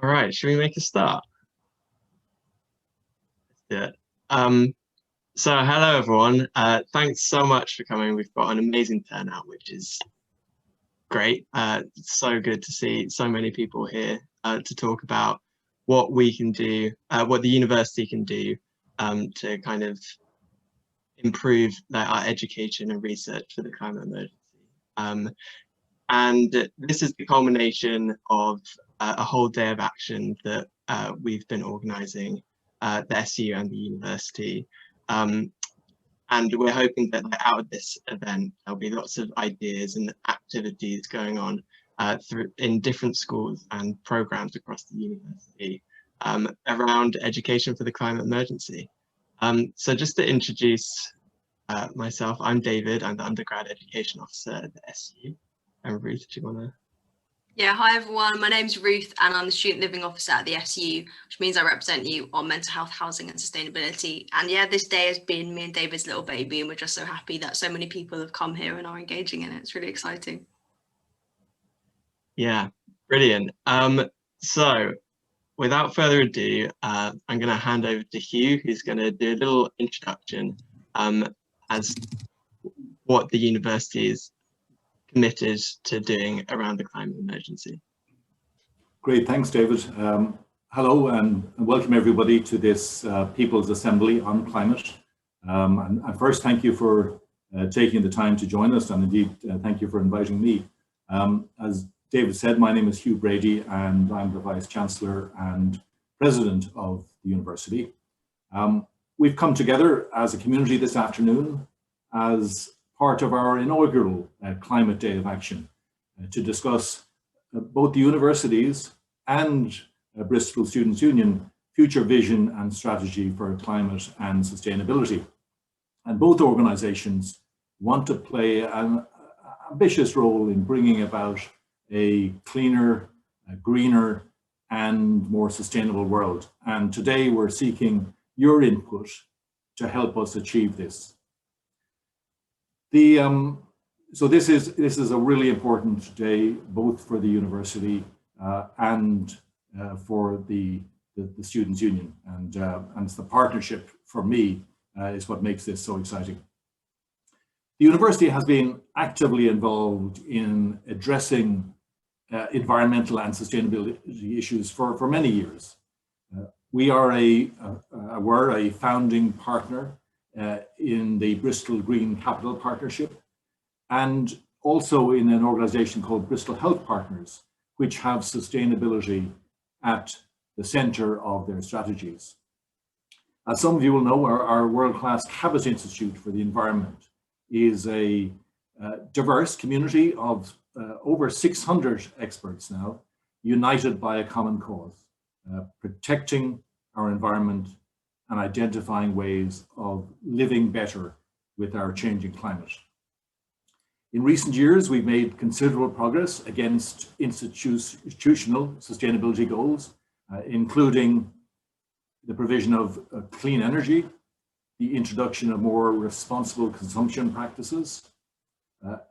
All right, should we make a start? Let's do it. Um, hello everyone. Thanks so much for coming. We've got an amazing turnout, which is great. It's so good to see so many people here to talk about what we can do, what the university can do to kind of improve our education and research for the climate emergency. And this is the culmination of a whole day of action that we've been organising, the SU and the university. And we're hoping that out of this event, there'll be lots of ideas and activities going on in different schools and programs across the university around education for the climate emergency. So just to introduce myself, I'm David. I'm the undergrad education officer at the SU. And Ruth, do you want to? Yeah, hi everyone, my name's Ruth and I'm the Student Living Officer at the SU, which means I represent you on mental health, housing and sustainability. And yeah, this day has been me and David's little baby and we're just so happy that so many people have come here and are engaging in it. It's really exciting. Yeah, brilliant. So without further ado, I'm going to hand over to Hugh, who's going to do a little introduction as what the university is committed to doing around the climate emergency. Great, thanks, David. Hello and welcome everybody to this People's Assembly on Climate. And first, thank you for taking the time to join us, and indeed, thank you for inviting me. As David said, my name is Hugh Brady and I'm the Vice Chancellor and President of the university. We've come together as a community this afternoon as part of our inaugural Climate Day of Action to discuss both the universities and Bristol Students' Union future vision and strategy for climate and sustainability. And both organisations want to play an ambitious role in bringing about a cleaner, greener and more sustainable world. And today we're seeking your input to help us achieve this. So this is a really important day, both for the university and for the Students' Union, and it's the partnership for me is what makes this so exciting. The university has been actively involved in addressing environmental and sustainability issues for many years. We are we're a founding partner in the Bristol Green Capital Partnership, and also in an organisation called Bristol Health Partners, which have sustainability at the centre of their strategies. As some of you will know, our world-class Cabot Institute for the Environment is a diverse community of over 600 experts now, united by a common cause, protecting our environment and identifying ways of living better with our changing climate. In recent years, we've made considerable progress against institutional sustainability goals, including the provision of clean energy, the introduction of more responsible consumption practices,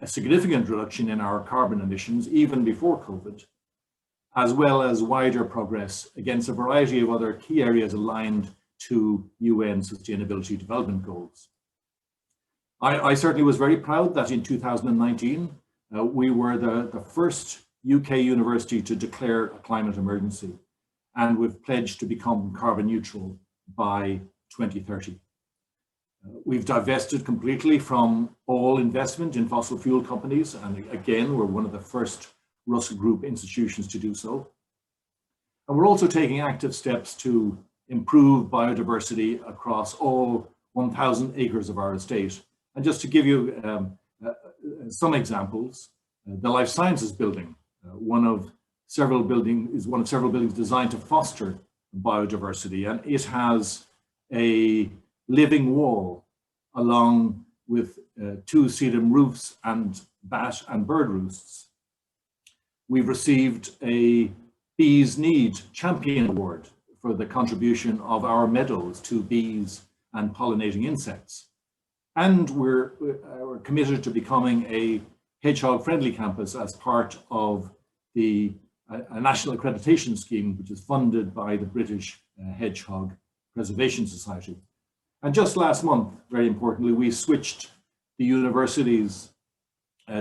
a significant reduction in our carbon emissions even before COVID, as well as wider progress against a variety of other key areas aligned to UN Sustainability Development Goals. I certainly was very proud that in 2019, we were the first UK university to declare a climate emergency, and we've pledged to become carbon neutral by 2030. We've divested completely from all investment in fossil fuel companies, and again, we're one of the first Russell Group institutions to do so. And we're also taking active steps to improve biodiversity across all 1,000 acres of our estate. And just to give you some examples, the Life Sciences Building, one of several buildings designed to foster biodiversity, and it has a living wall along with 2 sedum roofs and bat and bird roosts. We've received a Bees Need Champion Award for the contribution of our meadows to bees and pollinating insects. And we're committed to becoming a hedgehog-friendly campus as part of the a national accreditation scheme which is funded by the British Hedgehog Preservation Society. And just last month, very importantly, we switched the university's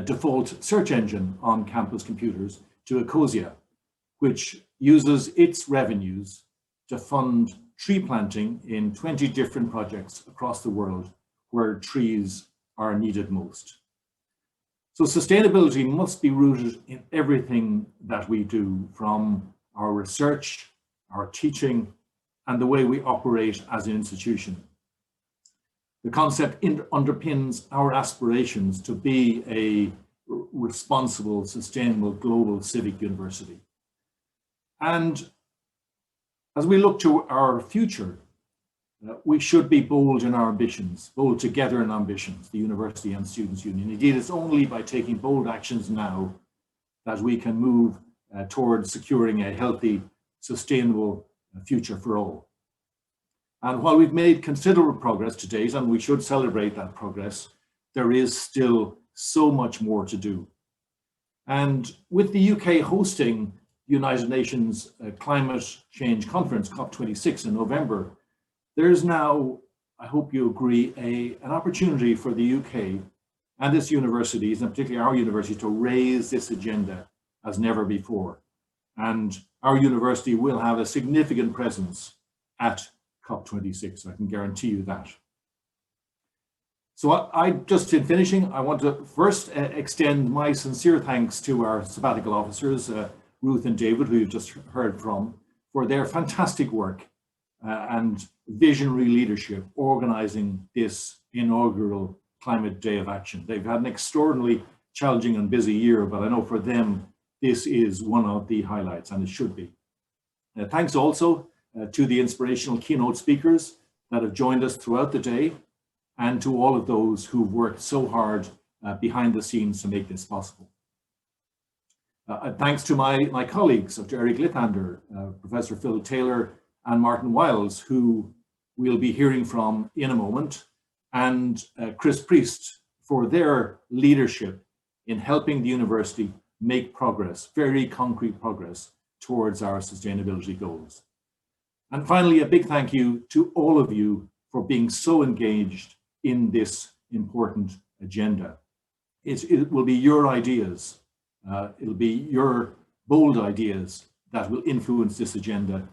default search engine on campus computers to Ecosia, which uses its revenues to fund tree planting in 20 different projects across the world where trees are needed most. So sustainability must be rooted in everything that we do, from our research, our teaching, and the way we operate as an institution. The concept underpins our aspirations to be a responsible, sustainable, global civic university. And as we look to our future, we should be bold in our ambitions, bold together in ambitions, the University and Students' Union. Indeed, it's only by taking bold actions now that we can move towards securing a healthy, sustainable future for all. And while we've made considerable progress to date, and we should celebrate that progress, there is still so much more to do. And with the UK hosting the United Nations Climate Change Conference, COP26 in November, there's now, I hope you agree, an opportunity for the UK and its universities, and particularly our university, to raise this agenda as never before. And our university will have a significant presence at COP26, I can guarantee you that. So I just in finishing, I want to first extend my sincere thanks to our sabbatical officers, Ruth and David, who you've just heard from, for their fantastic work and visionary leadership organizing this inaugural Climate Day of Action. They've had an extraordinarily challenging and busy year, but I know for them, this is one of the highlights, and it should be. Thanks also to the inspirational keynote speakers that have joined us throughout the day, and to all of those who've worked so hard behind the scenes to make this possible. Thanks to my colleagues, Dr. Eric Lithander, Professor Phil Taylor, and Martin Wiles, who we'll be hearing from in a moment, and Chris Priest for their leadership in helping the university make progress, very concrete progress, towards our sustainability goals. And finally, a big thank you to all of you for being so engaged in this important agenda. It will be your ideas, it'll be your bold ideas that will influence this agenda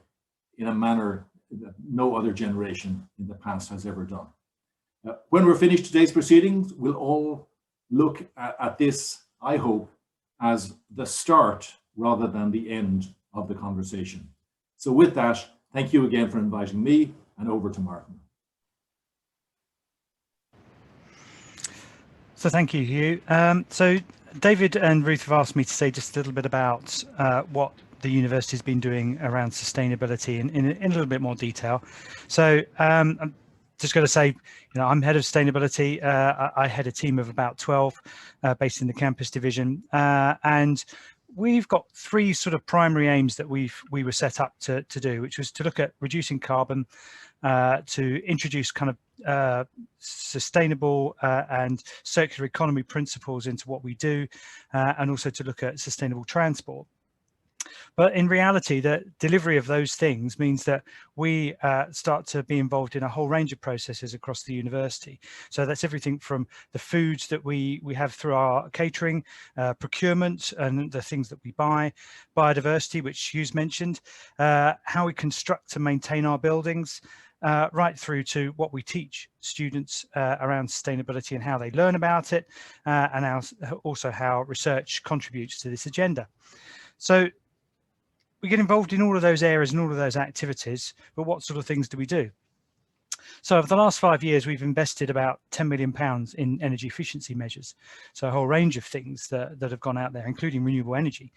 in a manner that no other generation in the past has ever done. When we're finished today's proceedings, we'll all look at this, I hope, as the start rather than the end of the conversation. So with that, thank you again for inviting me, and over to Martin. So thank you, Hugh. So David and Ruth have asked me to say just a little bit about what the university has been doing around sustainability in a little bit more detail. So I'm just going to say, I'm head of sustainability. I head a team of about 12 based in the campus division, and we've got three sort of primary aims that we were set up to do, which was to look at reducing carbon, to introduce kind of sustainable and circular economy principles into what we do, and also to look at sustainable transport. But in reality, the delivery of those things means that we start to be involved in a whole range of processes across the university. So that's everything from the foods that we have through our catering, procurement and the things that we buy, biodiversity, which Hugh's mentioned, how we construct and maintain our buildings, right through to what we teach students around sustainability and how they learn about it, and also how research contributes to this agenda. So we get involved in all of those areas and all of those activities, but what sort of things do we do? So over the last 5 years, we've invested about £10 million in energy efficiency measures. So a whole range of things that have gone out there, including renewable energy.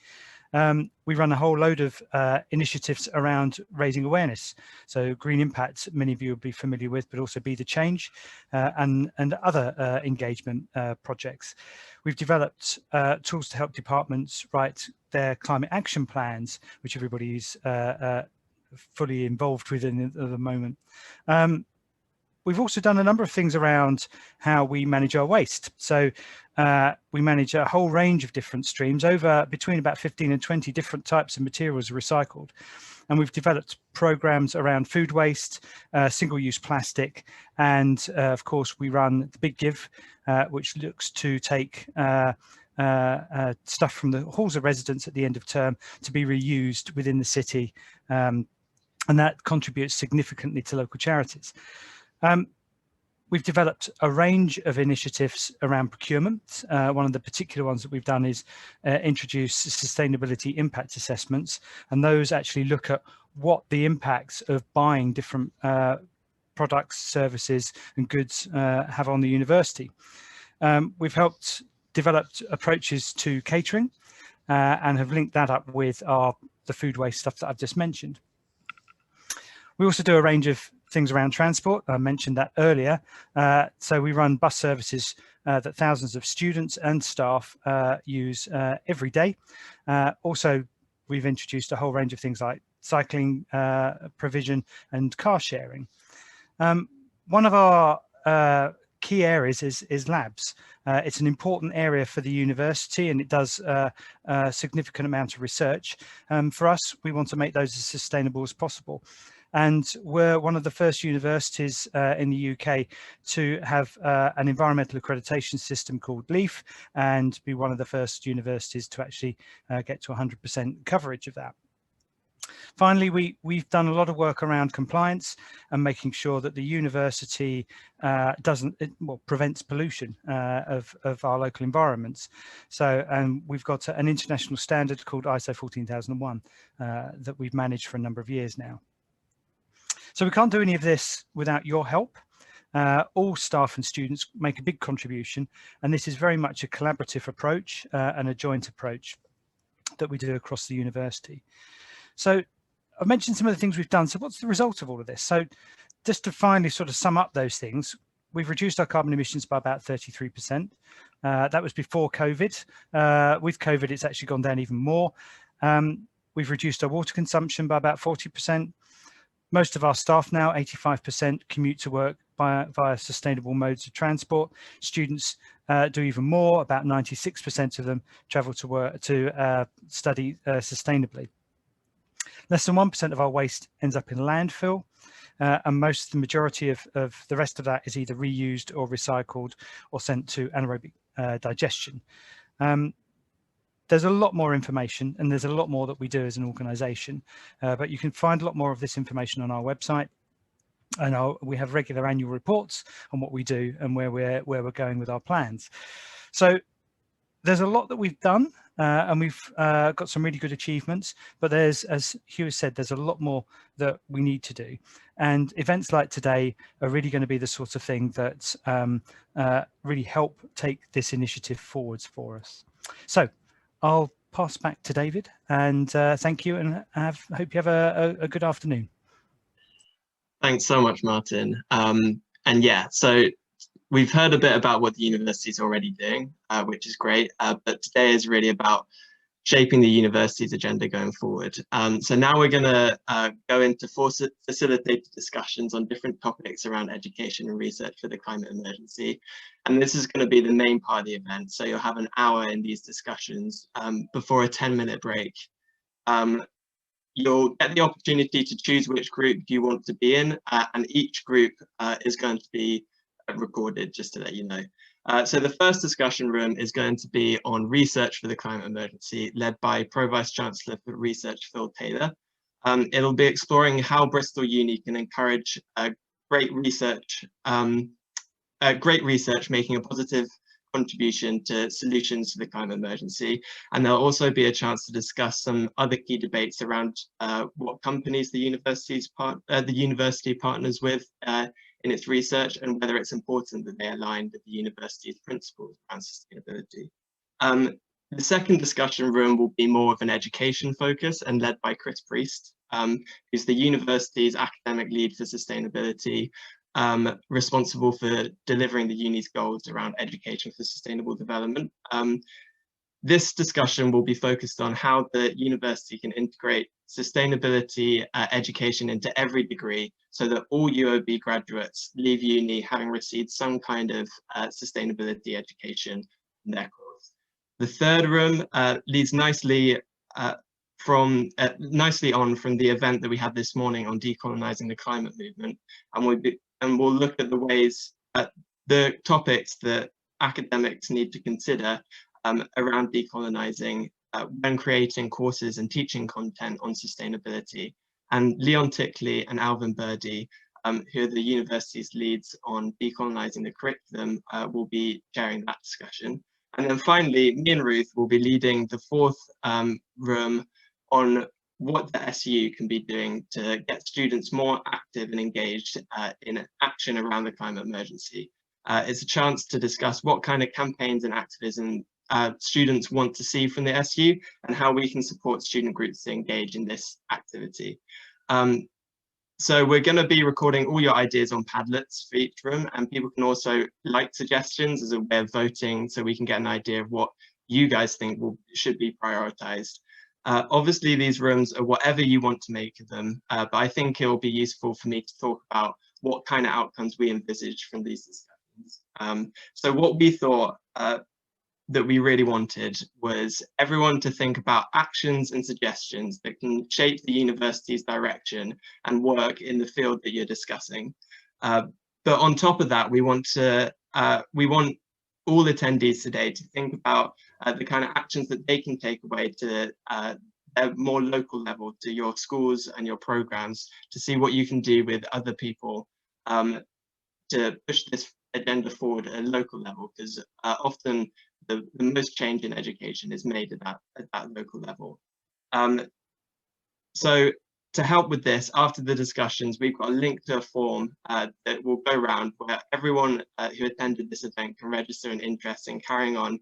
We run a whole load of initiatives around raising awareness. So Green Impact, many of you will be familiar with, but also Be the Change, and other engagement projects. We've developed tools to help departments write their climate action plans, which everybody is fully involved with at the moment. We've also done a number of things around how we manage our waste. So we manage a whole range of different streams. Between about 15 and 20 different types of materials are recycled. And we've developed programs around food waste, single-use plastic, and of course we run the Big Give, which looks to take stuff from the halls of residence at the end of term to be reused within the city, and that contributes significantly to local charities. We've developed a range of initiatives around procurement. One of the particular ones that we've done is introduce sustainability impact assessments, and those actually look at what the impacts of buying different products, services and goods have on the university. We've helped develop approaches to catering and have linked that up with the food waste stuff that I've just mentioned. We also do a range of things around transport. I mentioned that earlier. So we run bus services that thousands of students and staff use every day. Also, we've introduced a whole range of things like cycling provision and car sharing. One of our key areas is labs. It's an important area for the university, and it does a significant amount of research. For us, we want to make those as sustainable as possible. And we're one of the first universities in the UK to have an environmental accreditation system called LEAF, and be one of the first universities to actually get to 100% coverage of that. Finally, we've done a lot of work around compliance and making sure that the university prevents pollution of our local environments. So, and we've got an international standard called ISO 14001 that we've managed for a number of years now. So we can't do any of this without your help. All staff and students make a big contribution, and this is very much a collaborative approach and a joint approach that we do across the university. So I've mentioned some of the things we've done. So what's the result of all of this? So just to finally sort of sum up those things, we've reduced our carbon emissions by about 33%. That was before COVID. With COVID, it's actually gone down even more. We've reduced our water consumption by about 40%. Most of our staff now, 85%, commute to work via sustainable modes of transport. Students do even more. About 96% of them travel to work to study sustainably. Less than 1% of our waste ends up in landfill, and the majority of the rest of that is either reused or recycled or sent to anaerobic digestion. There's a lot more information, and there's a lot more that we do as an organisation, but you can find a lot more of this information on our website, and we have regular annual reports on what we do and where we're going with our plans. So there's a lot that we've done, and we've got some really good achievements, but there's, as Hugh has said, there's a lot more that we need to do. And events like today are really going to be the sort of thing that really help take this initiative forwards for us. So I'll pass back to David, and thank you, and hope you have a good afternoon. Thanks so much, Martin. And yeah, so we've heard a bit about what the university is already doing, which is great, but today is really about shaping the university's agenda going forward. So now we're going to go into facilitated discussions on different topics around education and research for the climate emergency. And this is going to be the main part of the event. So you'll have an hour in these discussions before a 10-minute break. You'll get the opportunity to choose which group you want to be in, and each group is going to be recorded, just to let you know. So the first discussion room is going to be on research for the climate emergency, led by Pro-Vice Chancellor for Research, Phil Taylor. It'll be exploring how Bristol Uni can encourage great research, making a positive contribution to solutions to the climate emergency. And there'll also be a chance to discuss some other key debates around what companies the university partners with in its research, and whether it's important that they align with the university's principles around sustainability. The second discussion room will be more of an education focus and led by Chris Priest, who's the university's academic lead for sustainability, responsible for delivering the uni's goals around education for sustainable development. This discussion will be focused on how the university can integrate sustainability education into every degree so that all UOB graduates leave uni having received some kind of sustainability education in their course. The third room leads nicely on from the event that we had this morning on decolonizing the climate movement, and we'll look at the ways, the topics that academics need to consider around decolonizing when creating courses and teaching content on sustainability. And Leon Tickley and Alvin Birdie, who are the university's leads on decolonizing the curriculum, will be chairing that discussion. And then finally, me and Ruth will be leading the fourth room on what the SU can be doing to get students more active and engaged in action around the climate emergency. It's a chance to discuss what kind of campaigns and activism students want to see from the SU and how we can support student groups to engage in this activity. So we're going to be recording all your ideas on Padlets for each room, and people can also like suggestions as a way of voting so we can get an idea of what you guys think should be prioritized. Obviously, these rooms are whatever you want to make of them, but I think it will be useful for me to talk about what kind of outcomes we envisage from these discussions. So what we thought that we really wanted was everyone to think about actions and suggestions that can shape the university's direction and work in the field that you're discussing. But on top of that, we want all attendees today to think about the kind of actions that they can take away to a more local level, to your schools and your programs, to see what you can do with other people to push this agenda forward at a local level, because often the most change in education is made at that local level. So to help with this, after the discussions, we've got a link to a form that will go around where everyone who attended this event can register an interest in carrying on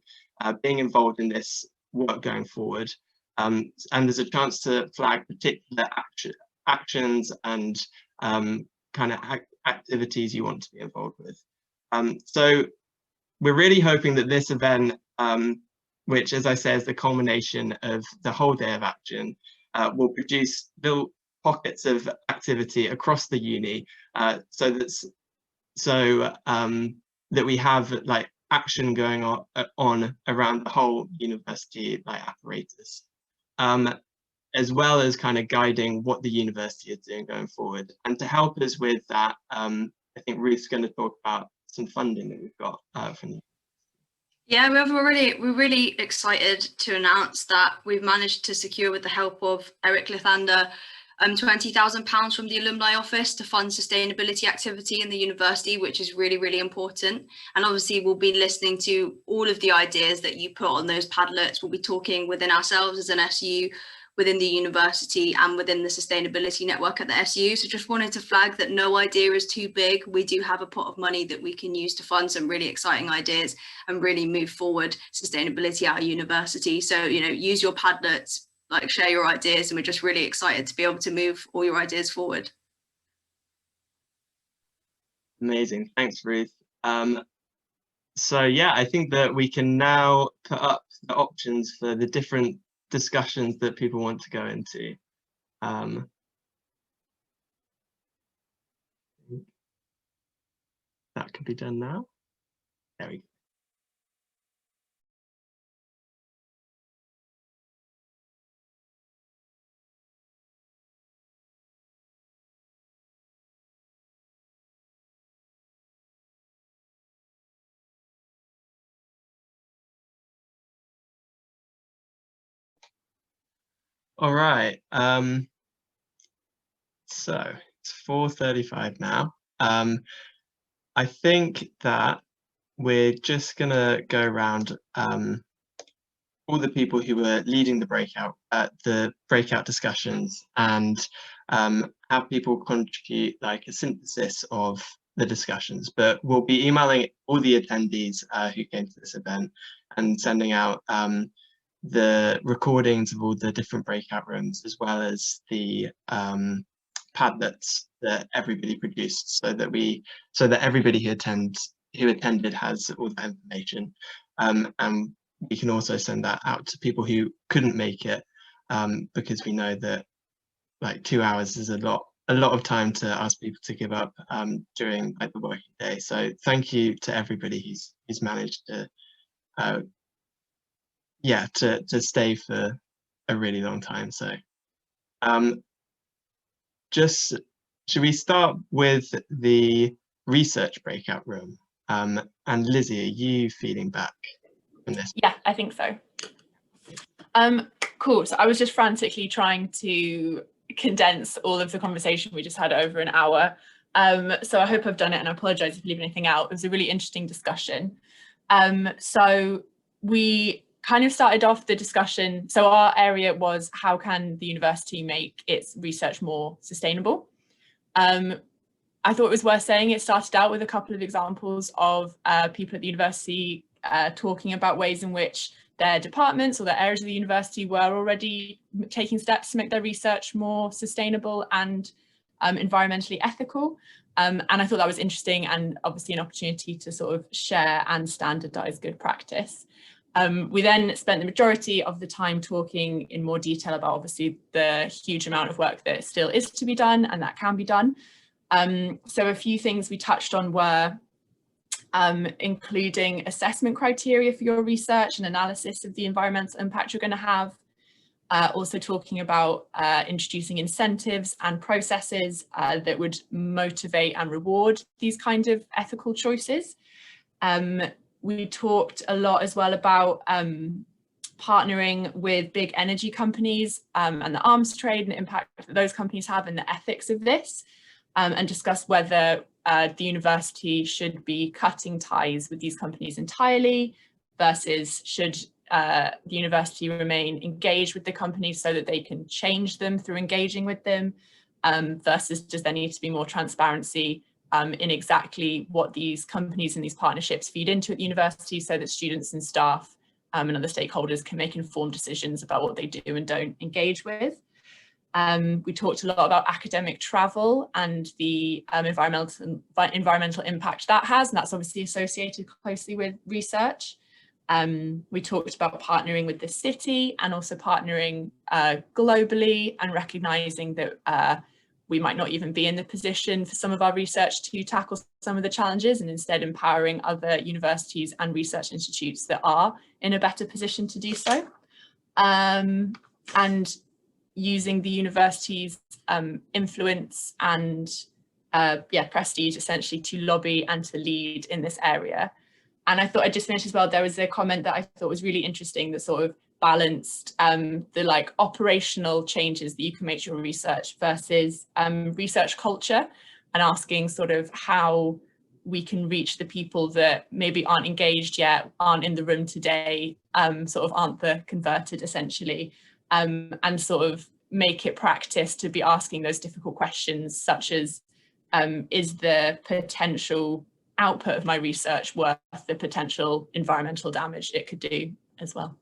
being involved in this work going forward. And there's a chance to flag particular actions and kind of activities you want to be involved with. So we're really hoping that this event, which, as I say, is the culmination of the whole day of action, will produce little pockets of activity across the uni, so that we have like action going on around the whole university like apparatus, as well as kind of guiding what the university is doing going forward. And to help us with that, I think Ruth's going to talk about some funding that we've got from you. Yeah, we're really excited to announce that we've managed to secure, with the help of Eric Lathander, £20,000 from the alumni office to fund sustainability activity in the university, which is really, really important. And obviously we'll be listening to all of the ideas that you put on those Padlets. We'll be talking within ourselves as an SU, within the university, and within the sustainability network at the SU. So just wanted to flag that no idea is too big. We do have a pot of money that we can use to fund some really exciting ideas and really move forward sustainability at our university. So, you know, use your Padlets, like share your ideas, and we're just really excited to be able to move all your ideas forward. Amazing, thanks Ruth. So yeah, I think that we can now put up the options for the different discussions that people want to go into. That can be done now. There we go. All right, so it's 4:35 now. I think that we're just gonna go around all the people who were leading the breakout discussions, and have people contribute like a synthesis of the discussions. But we'll be emailing all the attendees who came to this event and sending out the recordings of all the different breakout rooms, as well as the Padlets that everybody produced, so that everybody who attended has all that information. And we can also send that out to people who couldn't make it, because we know that like 2 hours is a lot of time to ask people to give up during like the working day. So thank you to everybody who's managed to to stay for a really long time. So just should we start with the research breakout room? And Lizzie, are you feeding back from this? Yeah, I think so. Cool. So I was just frantically trying to condense all of the conversation we just had over an hour. So I hope I've done it, and I apologize if I leave anything out. It was a really interesting discussion. So we kind of started off the discussion. So our area was, how can the university make its research more sustainable? I thought it was worth saying it started out with a couple of examples of people at the university talking about ways in which their departments or their areas of the university were already taking steps to make their research more sustainable and environmentally ethical. And I thought that was interesting, and obviously an opportunity to sort of share and standardize good practice. We then spent the majority of the time talking in more detail about obviously the huge amount of work that still is to be done and that can be done. So a few things we touched on were including assessment criteria for your research and analysis of the environmental impact you're going to have. Also talking about introducing incentives and processes that would motivate and reward these kind of ethical choices. We talked a lot as well about partnering with big energy companies and the arms trade and the impact that those companies have and the ethics of this, and discuss whether the university should be cutting ties with these companies entirely versus should the university remain engaged with the companies so that they can change them through engaging with them, versus does there need to be more transparency in exactly what these companies and these partnerships feed into at the university so that students and staff and other stakeholders can make informed decisions about what they do and don't engage with. We talked a lot about academic travel and the environmental impact that has, and that's obviously associated closely with research. We talked about partnering with the city and also partnering globally and recognizing that we might not even be in the position for some of our research to tackle some of the challenges, and instead empowering other universities and research institutes that are in a better position to do so. And using the university's influence and prestige essentially to lobby and to lead in this area. And I thought I'd just finish as well. There was a comment that I thought was really interesting that sort of balanced the like operational changes that you can make to your research versus research culture, and asking sort of how we can reach the people that maybe aren't engaged yet, aren't in the room today, sort of aren't the converted essentially, and sort of make it practice to be asking those difficult questions such as, is the potential output of my research worth the potential environmental damage it could do as well.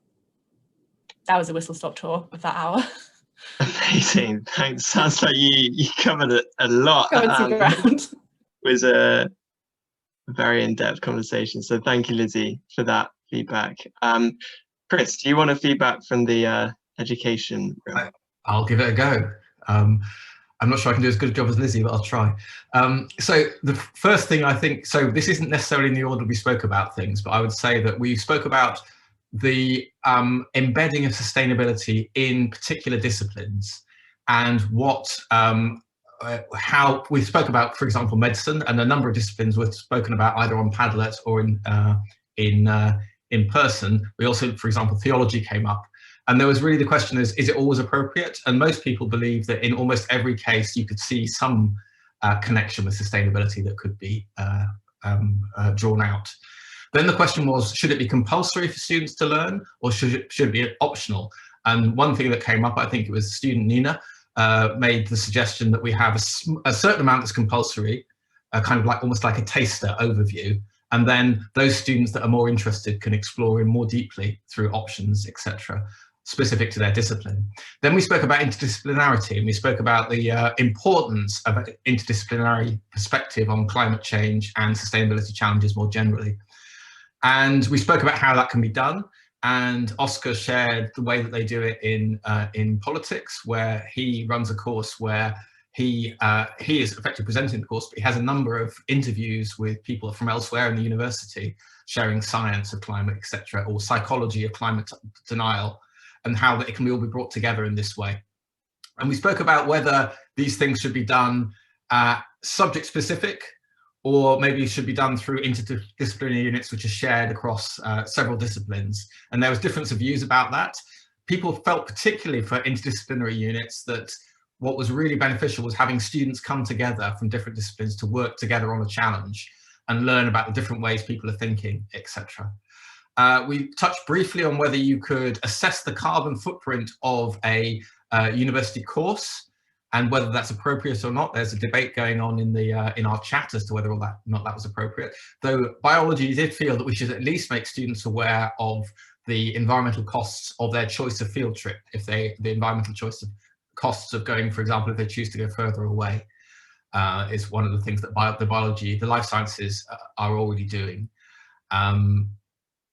That was a whistle-stop tour of that hour. Amazing, thanks. Sounds like you covered a lot. Covered some ground. It was a very in-depth conversation, so thank you, Lizzie, for that feedback. Chris, do you want a feedback from the education room? I'll give it a go. I'm not sure I can do as good a job as Lizzie, but I'll try. So the first thing I think, so this isn't necessarily in the order we spoke about things, but I would say that we spoke about the embedding of sustainability in particular disciplines, and what, how we spoke about, for example, medicine, and a number of disciplines were spoken about either on Padlet or in person. We also, for example, theology came up. And there was really the question is it always appropriate? And most people believe that in almost every case, you could see some connection with sustainability that could be drawn out. Then the question was, should it be compulsory for students to learn, or should it be optional? And one thing that came up, I think it was student Nina, made the suggestion that we have a certain amount that's compulsory, kind of like almost like a taster overview. And then those students that are more interested can explore in more deeply through options, etc., specific to their discipline. Then we spoke about interdisciplinarity, and we spoke about the importance of an interdisciplinary perspective on climate change and sustainability challenges more generally. And we spoke about how that can be done. And Oscar shared the way that they do it in politics, where he runs a course where he is effectively presenting the course, but he has a number of interviews with people from elsewhere in the university, sharing science of climate, etc., or psychology of climate denial, and how it can all be brought together in this way. And we spoke about whether these things should be done subject specific, or maybe should be done through interdisciplinary units which are shared across several disciplines. And there was difference of views about that. People felt, particularly for interdisciplinary units, that what was really beneficial was having students come together from different disciplines to work together on a challenge and learn about the different ways people are thinking, etc. We touched briefly on whether you could assess the carbon footprint of a university course and whether that's appropriate or not. There's a debate going on in our chat as to whether or not that was appropriate. Though biology did feel that we should at least make students aware of the environmental costs of their choice of field trip, if the environmental costs of going, for example, if they choose to go further away, is one of the things that the life sciences are already doing.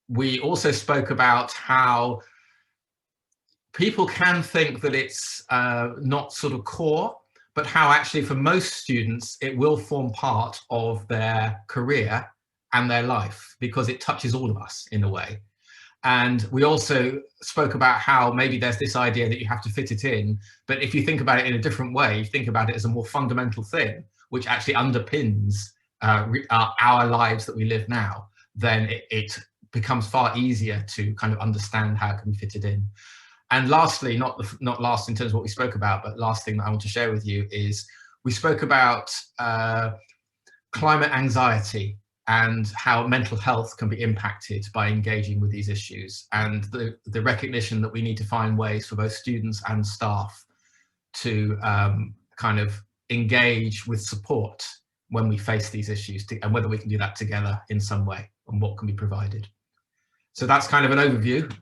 We also spoke about how people can think that it's not sort of core, but how actually for most students it will form part of their career and their life, because it touches all of us in a way. And we also spoke about how maybe there's this idea that you have to fit it in, but if you think about it in a different way, you think about it as a more fundamental thing, which actually underpins our lives that we live now, then it becomes far easier to kind of understand how it can be fitted in. And lastly, not last in terms of what we spoke about, but last thing that I want to share with you is we spoke about climate anxiety and how mental health can be impacted by engaging with these issues, and the recognition that we need to find ways for both students and staff to kind of engage with support when we face these issues, and whether we can do that together in some way and what can be provided. So that's kind of an overview.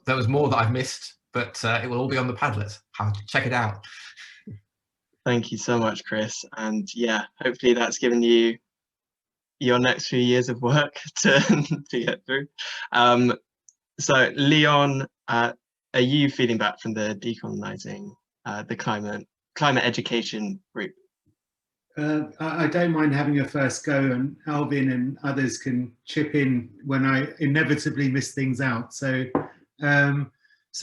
There was more that I've missed, but it will all be on the Padlet. Check it out. Thank you so much, Chris. And yeah, hopefully that's given you your next few years of work to get through. So Leon, are you feeding back from the Decolonizing the climate education group? I don't mind having a first go, and Alvin and others can chip in when I inevitably miss things out. So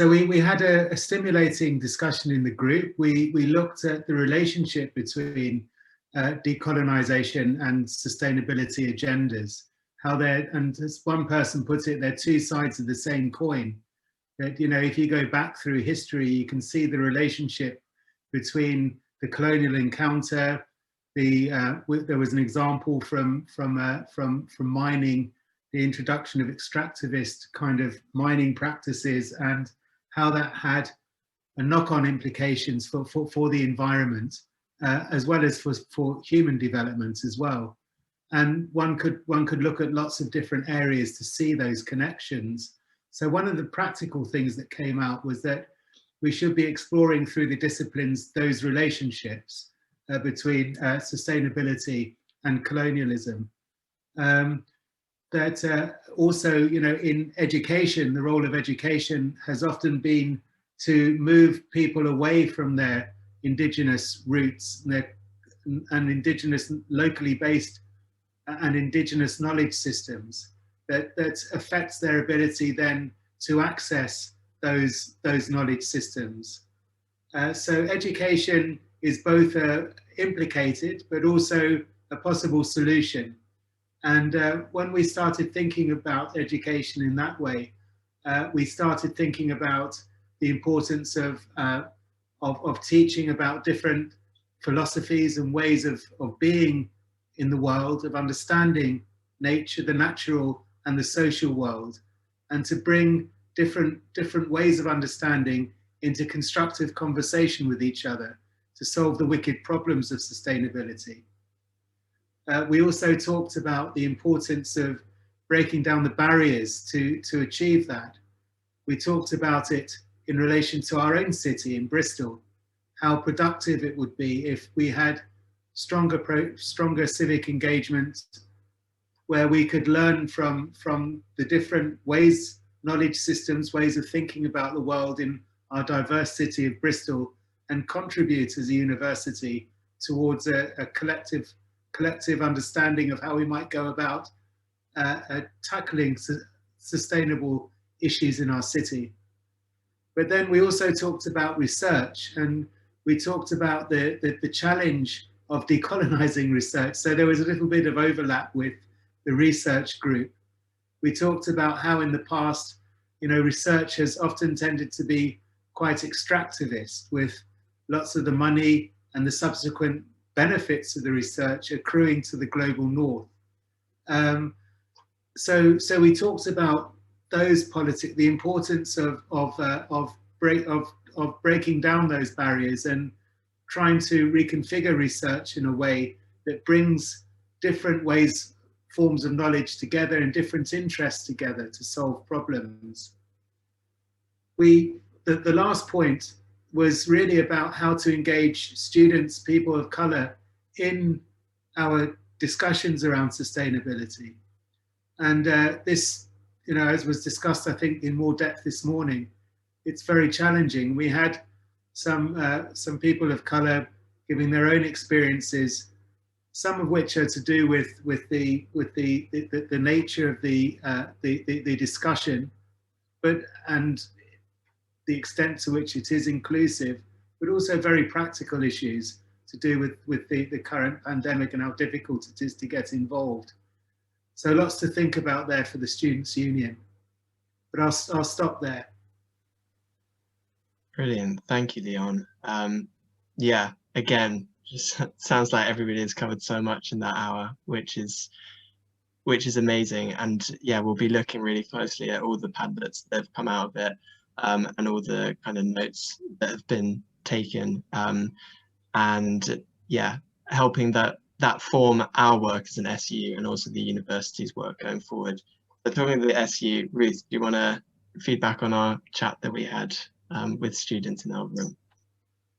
we had a stimulating discussion in the group. We looked at the relationship between decolonization and sustainability agendas, how they're, and as one person put it, they're two sides of the same coin. That, you know, if you go back through history, you can see the relationship between the colonial encounter. There was an example from mining, the introduction of extractivist kind of mining practices, and how that had a knock-on implications for the environment, as well as for human development as well. And one could look at lots of different areas to see those connections. So one of the practical things that came out was that we should be exploring through the disciplines those relationships between sustainability and colonialism. Also, you know, in education, the role of education has often been to move people away from their indigenous roots and indigenous, locally based and indigenous knowledge systems that affects their ability then to access those knowledge systems. So education is both implicated, but also a possible solution. And when we started thinking about education in that way, we started thinking about the importance of teaching about different philosophies and ways of being in the world, of understanding nature, the natural and the social world, and to bring different ways of understanding into constructive conversation with each other to solve the wicked problems of sustainability. We also talked about the importance of breaking down the barriers to achieve that. We talked about it in relation to our own city in Bristol, how productive it would be if we had stronger civic engagement, where we could learn from the different ways knowledge systems, ways of thinking about the world in our diverse city of Bristol, and contribute as a university towards a collective understanding of how we might go about tackling sustainable issues in our city. But then we also talked about research, and we talked about the challenge of decolonizing research. So there was a little bit of overlap with the research group. We talked about how in the past, you know, research has often tended to be quite extractivist, with lots of the money and the subsequent benefits of the research accruing to the global north. So we talked about those politics, the importance of breaking down those barriers and trying to reconfigure research in a way that brings different forms of knowledge together and different interests together to solve problems. The last point was really about how to engage students, people of colour, in our discussions around sustainability. And this, you know, as was discussed, I think, in more depth this morning, it's very challenging. We had some people of colour giving their own experiences, some of which are to do with the nature of the discussion, and the extent to which it is inclusive, but also very practical issues to do with the current pandemic and how difficult it is to get involved. So lots to think about there for the Students' Union. But I'll stop there. Brilliant, thank you, Leon. Yeah, again, just sounds like everybody has covered so much in that hour, which is amazing. And yeah, we'll be looking really closely at all the Padlets that have come out of it, and all the kind of notes that have been taken, and yeah, helping that form our work as an SU and also the university's work going forward. So talking to the SU, Ruth, do you want to feedback on our chat that we had with students in our room?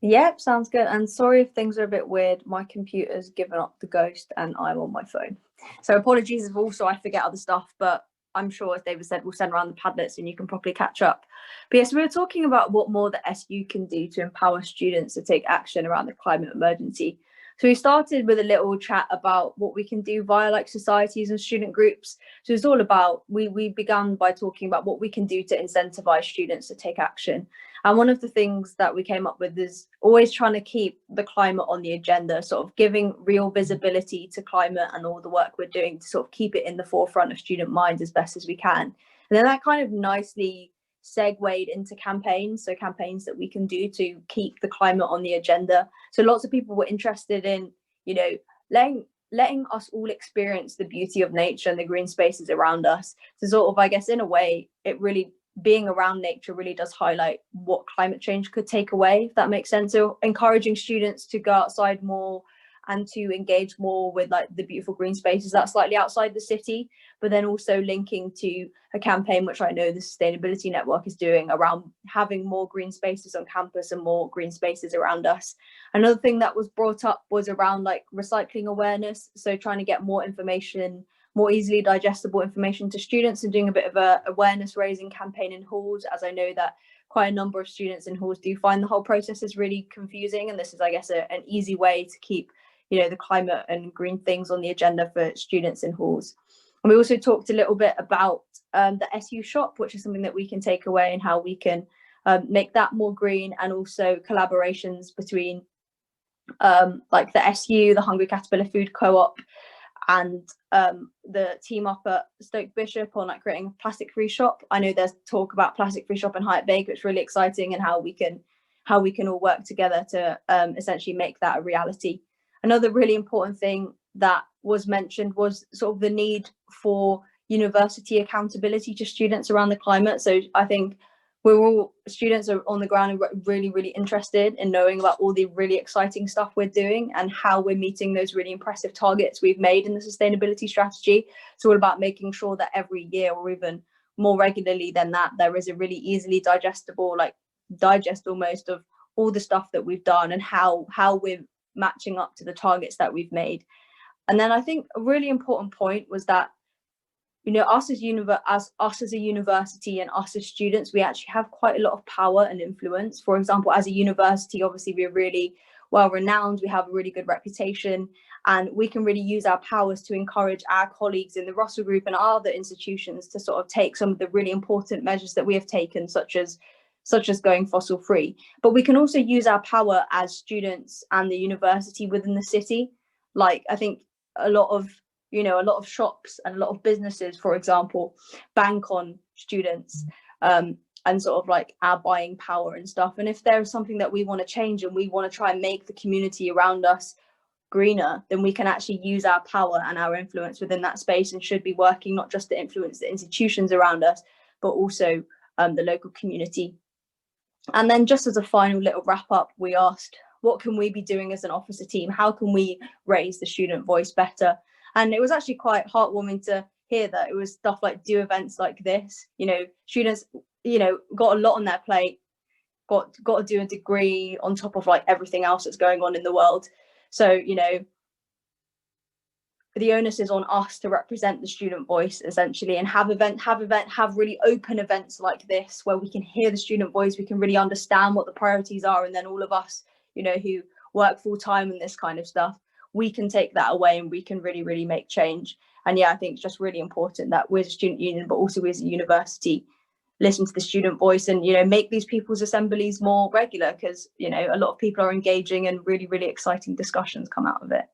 Yep, sounds good. And sorry if things are a bit weird. My computer's given up the ghost and I'm on my phone. So apologies if also I forget other stuff, but I'm sure, as David said, we'll send around the Padlets and you can properly catch up. But yes, we were talking about what more the SU can do to empower students to take action around the climate emergency. So we started with a little chat about what we can do via like societies and student groups. So it's all about, we began by talking about what we can do to incentivize students to take action. And one of the things that we came up with is always trying to keep the climate on the agenda, sort of giving real visibility to climate and all the work we're doing to sort of keep it in the forefront of student minds as best as we can. And then that kind of nicely segued into campaigns, so campaigns that we can do to keep the climate on the agenda. So lots of people were interested in, you know, letting us all experience the beauty of nature and the green spaces around us. So sort of, I guess, in a way, it really, being around nature really does highlight what climate change could take away, if that makes sense. So encouraging students to go outside more and to engage more with like the beautiful green spaces that's slightly outside the city, but then also linking to a campaign which I know the Sustainability Network is doing around having more green spaces on campus and more green spaces around us. Another thing that was brought up was around like recycling awareness, so trying to get more information, more easily digestible information to students, and doing a bit of a awareness raising campaign in halls, as I know that quite a number of students in halls do find the whole process is really confusing, and this is, I guess, an easy way to keep, you know, the climate and green things on the agenda for students in halls. And we also talked a little bit about the SU shop, which is something that we can take away and how we can make that more green, and also collaborations between like the SU, the Hungry Caterpillar Food Co-op, and the team up at Stoke Bishop on like creating a plastic-free shop. I know there's talk about plastic-free shop in Hyatt Bay, which is really exciting, and how we can all work together to essentially make that a reality. Another really important thing that was mentioned was sort of the need for university accountability to students around the climate. So I think students are on the ground and really, really interested in knowing about all the really exciting stuff we're doing and how we're meeting those really impressive targets we've made in the sustainability strategy. It's all about making sure that every year, or even more regularly than that, there is a really easily digestible, like digest almost, of all the stuff that we've done and how we're matching up to the targets that we've made. And then I think a really important point was that, you know, us as a university and us as students, we actually have quite a lot of power and influence. For example, as a university, obviously we're really well renowned, we have a really good reputation, and we can really use our powers to encourage our colleagues in the Russell Group and other institutions to sort of take some of the really important measures that we have taken, such as going fossil free. But we can also use our power as students and the university within the city. Like, I think a lot of shops and a lot of businesses, for example, bank on students and sort of like our buying power and stuff. And if there is something that we want to change and we want to try and make the community around us greener, then we can actually use our power and our influence within that space, and should be working not just to influence the institutions around us, but also the local community. And then just as a final little wrap up, we asked, what can we be doing as an officer team? How can we raise the student voice better? And it was actually quite heartwarming to hear that it was stuff like do events like this. You know, students, you know, got a lot on their plate, got to do a degree on top of like everything else that's going on in the world. So, you know, the onus is on us to represent the student voice essentially, and have really open events like this where we can hear the student voice, we can really understand what the priorities are, and then all of us, you know, who work full time in this kind of stuff, we can take that away and we can really, really make change. And yeah, I think it's just really important that we as a student union, but also we as a university, listen to the student voice and, you know, make these people's assemblies more regular, because, you know, a lot of people are engaging and really, really exciting discussions come out of it.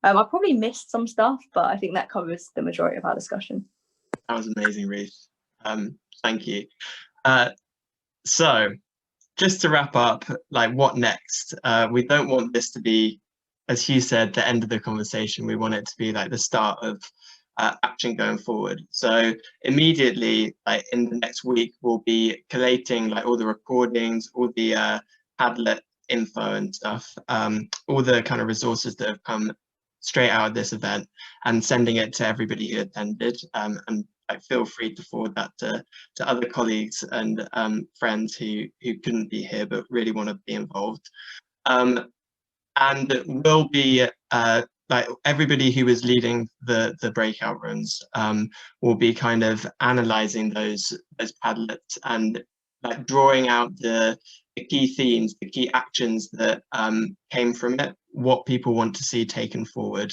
I probably missed some stuff, but I think that covers the majority of our discussion. That was amazing, Ruth. Thank you. So just to wrap up, like, what next? We don't want this to be, as Hugh said, the end of the conversation. We want it to be like the start of action going forward. So immediately, like in the next week, we'll be collating like all the recordings, all the Padlet info and stuff, all the kind of resources that have come straight out of this event, and sending it to everybody who attended, and like, feel free to forward that to other colleagues and friends who couldn't be here but really want to be involved. And we'll be like everybody who is leading the breakout rooms will be kind of analyzing those Padlets and like drawing out the key themes, the key actions that came from it, what people want to see taken forward,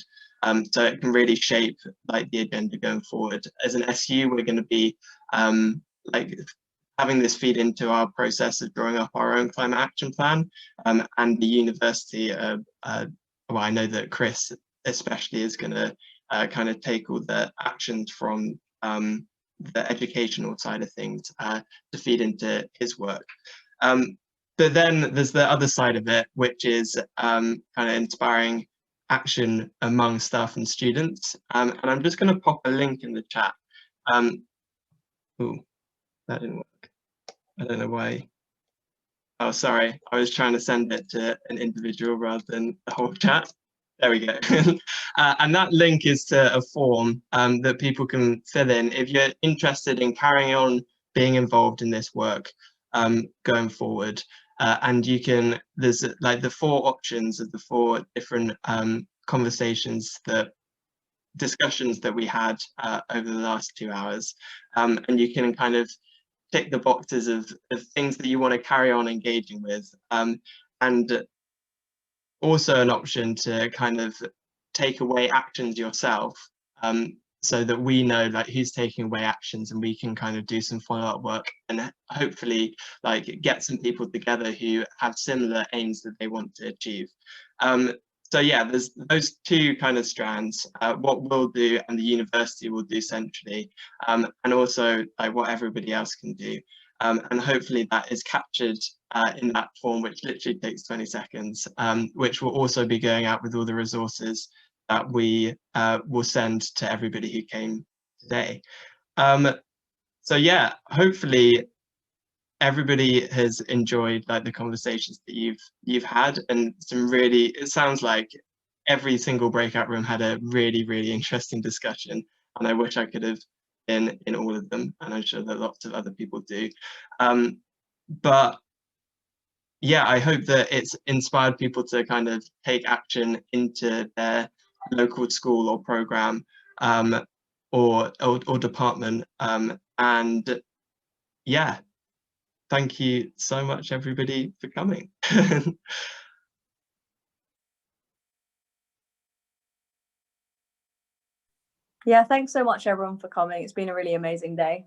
so it can really shape like the agenda going forward. As an SU, we're going to be like having this feed into our process of drawing up our own climate action plan, and the university, well, I know that Chris especially is going to kind of take all the actions from the educational side of things to feed into his work. But then there's the other side of it, which is kind of inspiring action among staff and students. And I'm just going to pop a link in the chat. Ooh, that didn't work. I don't know why. Oh, sorry. I was trying to send it to an individual rather than the whole chat. There we go. And that link is to a form that people can fill in if you're interested in carrying on being involved in this work going forward. And you can, there's like the 4 options of the 4 different discussions that we had over the last 2 hours. And you can kind of tick the boxes of things that you want to carry on engaging with. And also an option to kind of take away actions yourself, so that we know like who's taking away actions, and we can kind of do some follow-up work and hopefully like get some people together who have similar aims that they want to achieve. So yeah, there's those 2 kind of strands, what we'll do and the university will do centrally, and also like what everybody else can do. And hopefully that is captured in that form, which literally takes 20 seconds, which will also be going out with all the resources that we will send to everybody who came today. So yeah, hopefully everybody has enjoyed like the conversations that you've had, and some really, it sounds like every single breakout room had a really, really interesting discussion, and I wish I could have been in all of them, and I'm sure that lots of other people do. But yeah, I hope that it's inspired people to kind of take action into their local school or program, or department. And yeah, thank you so much, everybody, for coming. Yeah, thanks so much, everyone, for coming. It's been a really amazing day.